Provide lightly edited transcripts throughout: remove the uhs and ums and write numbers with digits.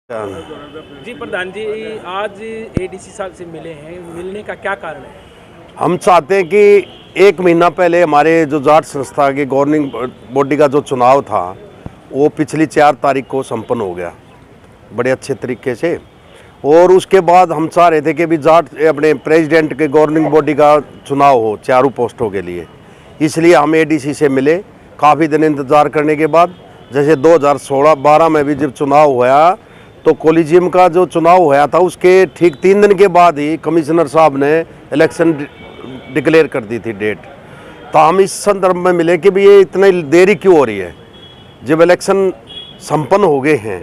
जी प्रधान जी, आज एडीसी साहब से मिले हैं, मिलने का क्या कारण है? हम चाहते हैं कि 1 महीना पहले हमारे जो जाट संस्था के गवर्निंग बॉडी का जो चुनाव था वो पिछली 4 तारीख को संपन्न हो गया बड़े अच्छे तरीके से। और उसके बाद हम चाह रहे थे कि भी जाट अपने प्रेसिडेंट के गवर्निंग बॉडी का चुनाव हो चारों पोस्टों के लिए, इसलिए हम एडीसी से मिले। काफ़ी दिन इंतज़ार करने के बाद जैसे 2016-12 में भी जब चुनाव हुआ तो कॉलेजियम का जो चुनाव हुआ था उसके ठीक 3 दिन के बाद ही कमिश्नर साहब ने इलेक्शन डिक्लेयर कर दी थी डेट। तो हम इस संदर्भ में मिले कि भी ये इतनी देरी क्यों हो रही है, जब इलेक्शन संपन्न हो गए हैं।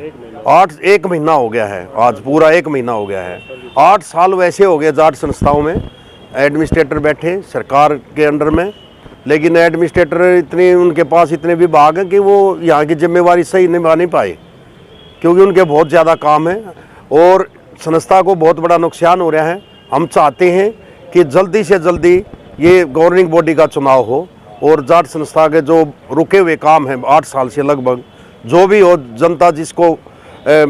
1 महीना हो गया है, आज पूरा 1 महीना हो गया है। 8 साल वैसे हो गए जाट संस्थाओं में एडमिनिस्ट्रेटर बैठे सरकार के अंडर में, लेकिन एडमिनिस्ट्रेटर इतने उनके पास इतने विभाग हैं कि वो यहाँ की जिम्मेवारी सही निभा नहीं पाए, क्योंकि उनके बहुत ज़्यादा काम है और संस्था को बहुत बड़ा नुकसान हो रहा है। हम चाहते हैं कि जल्दी से जल्दी ये गवर्निंग बॉडी का चुनाव हो और जाट संस्था के जो रुके हुए काम हैं 8 साल से लगभग, जो भी हो, जनता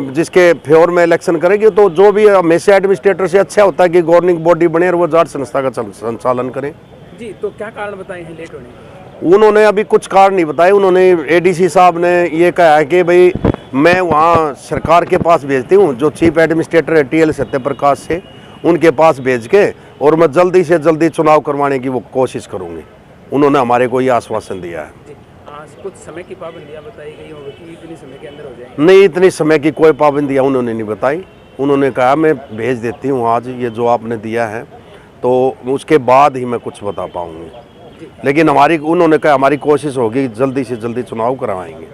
जिसके फेवर में इलेक्शन करेगी तो जो भी हमेशा एडमिनिस्ट्रेटर से अच्छा होता है कि गवर्निंग बॉडी बने और वो जाट संस्था का संचालन करें। जी, तो क्या कारण बताए हैं लेट होने के? उन्होंने अभी कुछ कारण नहीं बताए। उन्होंने एडीसी साहब ने ये कहा है कि भाई मैं वहाँ सरकार के पास भेजती हूँ, जो चीफ एडमिनिस्ट्रेटर है TL सत्यप्रकाश से, उनके पास भेज के और मैं जल्दी से जल्दी चुनाव करवाने की वो कोशिश करूँगी। उन्होंने हमारे को ये आश्वासन दिया है। जी, आज कुछ समय की पाबंदियाँ बताई गई होगी कि इतनी समय के अंदर हो जाए? नहीं, इतनी समय की कोई पाबंदियाँ उन्होंने नहीं बताई। उन्होंने कहा मैं भेज देती हूँ आज ये जो आपने दिया है, तो उसके बाद ही मैं कुछ बता पाऊँगी। लेकिन उन्होंने कहा हमारी कोशिश होगी जल्दी से जल्दी चुनाव करवाएंगे।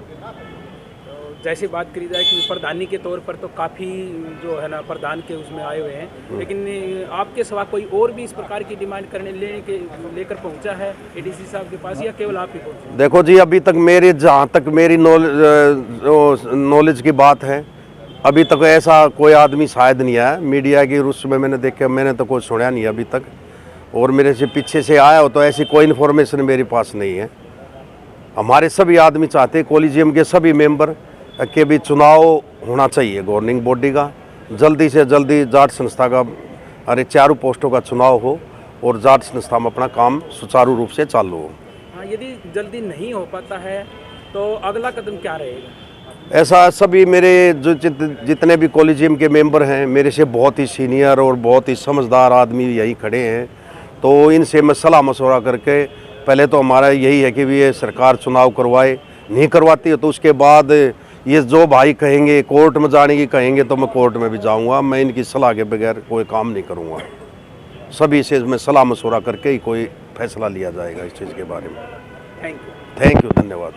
जैसे बात करी जाए कि प्रधानी के तौर पर तो काफ़ी जो है ना प्रधान के उसमें आए हुए हैं, लेकिन आपके सिवा कोई और भी इस प्रकार की डिमांड लेकर पहुंचा है एडीसी साहब के पास, या केवल आप ही पहुंचे? देखो जी, अभी तक जहाँ तक मेरी नॉलेज की बात है, अभी तक ऐसा कोई आदमी शायद नहीं आया। मीडिया की रुस में मैंने तो कोई सुना नहीं अभी तक, और मेरे से पीछे से आया हो तो ऐसी कोई इन्फॉर्मेशन मेरे पास नहीं है। हमारे सभी आदमी चाहते हैं, कॉलेजियम के सभी मेंबर, कि भी चुनाव होना चाहिए गवर्निंग बॉडी का, जल्दी से जल्दी जाट संस्था का चारों पोस्टों का चुनाव हो और जाट संस्था में अपना काम सुचारू रूप से चालू हो। हाँ, यदि जल्दी नहीं हो पाता है तो अगला कदम क्या रहेगा? ऐसा सभी मेरे जो जितने भी कॉलेजियम के मेंबर हैं, मेरे से बहुत ही सीनियर और बहुत ही समझदार आदमी यही खड़े हैं, तो इनसे मैं सलाह मशवरा करके, पहले तो हमारा यही है कि भी ये सरकार चुनाव करवाए। नहीं करवाती है तो उसके बाद ये जो भाई कहेंगे कोर्ट में जाने की कहेंगे तो मैं कोर्ट में भी जाऊंगा। मैं इनकी सलाह के बगैर कोई काम नहीं करूंगा। सभी से मैं सलाह मशवरा करके ही कोई फैसला लिया जाएगा इस चीज़ के बारे में। Thank you. धन्यवाद।